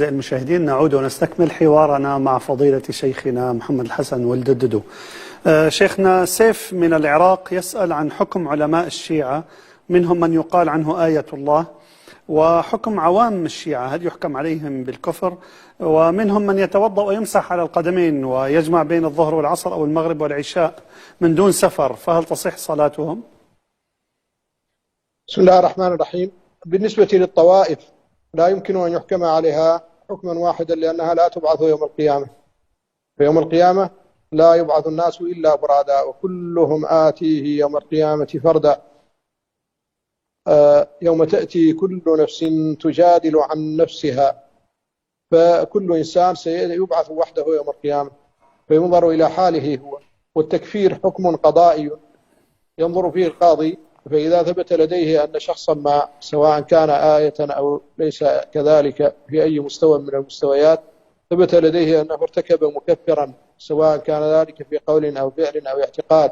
أعزائي المشاهدين، نعود ونستكمل حوارنا مع فضيلة شيخنا محمد الحسن ولد الددو. شيخنا سيف من العراق يسأل عن حكم علماء الشيعة، منهم من يقال عنه آية الله، وحكم عوام الشيعة، هل يحكم عليهم بالكفر؟ ومنهم من يتوضأ ويمسح على القدمين ويجمع بين الظهر والعصر أو المغرب والعشاء من دون سفر، فهل تصح صلاتهم؟ بسم الله الرحمن الرحيم. بالنسبة للطوائف لا يمكن أن يحكم عليها حكما واحدا، لأنها لا تبعث يوم القيامة. في يوم القيامة لا يبعث الناس إلا فرادا، وكلهم آتيه يوم القيامة فردا. يوم تأتي كل نفس تجادل عن نفسها، فكل إنسان سيبعث وحده يوم القيامة، فينظر إلى حاله هو. والتكفير حكم قضائي ينظر فيه القاضي، فإذا ثبت لديه أن شخصا ما، سواء كان آية أو ليس كذلك في أي مستوى من المستويات، ثبت لديه أنه ارتكب مكفرا، سواء كان ذلك في قول أو فعل أو اعتقاد،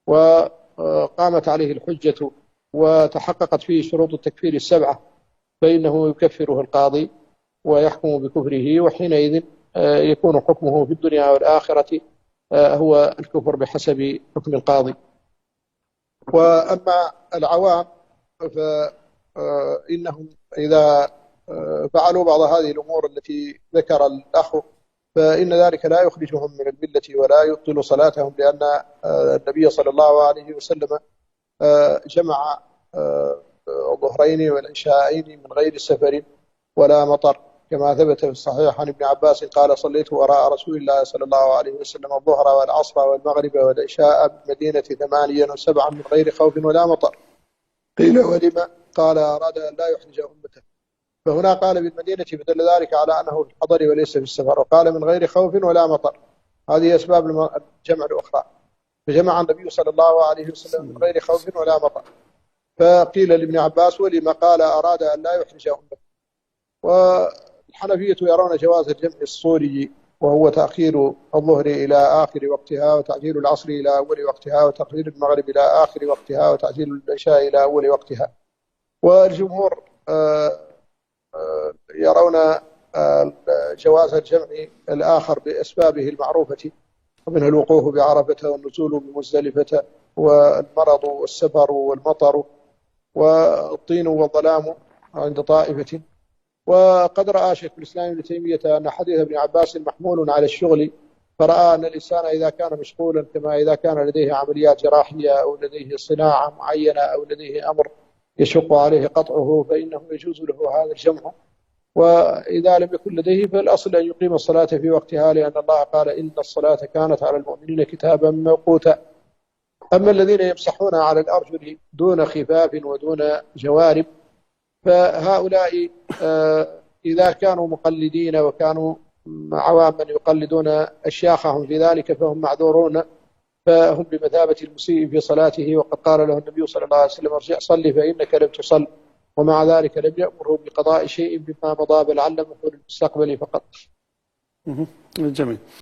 وقامت عليه الحجة وتحققت فيه شروط التكفير السبعة، فإنه يكفره القاضي ويحكم بكفره، وحينئذ يكون حكمه في الدنيا والآخرة هو الكفر بحسب حكم القاضي. وأما العوام فإنهم إذا فعلوا بعض هذه الأمور التي ذكر الأخ، فإن ذلك لا يخرجهم من الملة ولا يبطل صلاتهم، لأن النبي صلى الله عليه وسلم جمع الظهرين والعشاءين من غير سفر ولا مطر، كما ثبت في الصحيح عن ابن عباس قال: صليت وراء رسول الله صلى الله عليه وسلم الظهر والعصر والمغرب والعشاء بالمدينة 8 و7 من غير خوف ولا مطر. قيل: ولما؟ قال: أراد أن لا يحرج أمته. فهنا قال بالمدينة، فدل ذلك على أنه في الحضر وليس في السفر، وقال من غير خوف ولا مطر. هذه أسباب الجمع الأخرى، فجمع النبي صلى الله عليه وسلم من غير خوف ولا مطر. فقيل لابن عباس: ولما؟ قال: أراد أن لا يحرج أمته. والحنفية يرون جواز الجمع الصوري، وهو تأخير الظهر إلى آخر وقتها، وتعجيل العصر إلى أول وقتها، وتأخير المغرب إلى آخر وقتها، وتعجيل العشاء إلى أول وقتها. والجمهور يرون جواز الجمع الآخر بأسبابه المعروفة، ومنها الوقوف بعرفة والنزول بمزدلفة والمرض والسفر والمطر والطين والظلام عند طائفة. وقد رأى شيخ الإسلام ابن تيمية أن حديث ابن عباس محمول على الشغل، فرأى أن الإنسان إذا كان مشغولا، كما إذا كان لديه عمليات جراحية أو لديه صناعة معينة أو لديه أمر يشق عليه قطعه، فإنه يجوز له هذا الجمع. وإذا لم يكن لديه فالأصل أن يقيم الصلاة في وقتها، لأن الله قال: إن الصلاة كانت على المؤمنين كتابا موقوتا. أما الذين يمسحون على الأرجل دون خفاف ودون جوارب، فهؤلاء إذا كانوا مقلدين وكانوا عواما يقلدون أشياخهم في ذلك فهم معذورون، فهم بمثابة المسيء في صلاته. وقد قال له النبي صلى الله عليه وسلم: ارجع صلي فإنك لم تصل. ومع ذلك لم يأمره بقضاء شيء بما مضى، بل علمه للمستقبل فقط. جميل.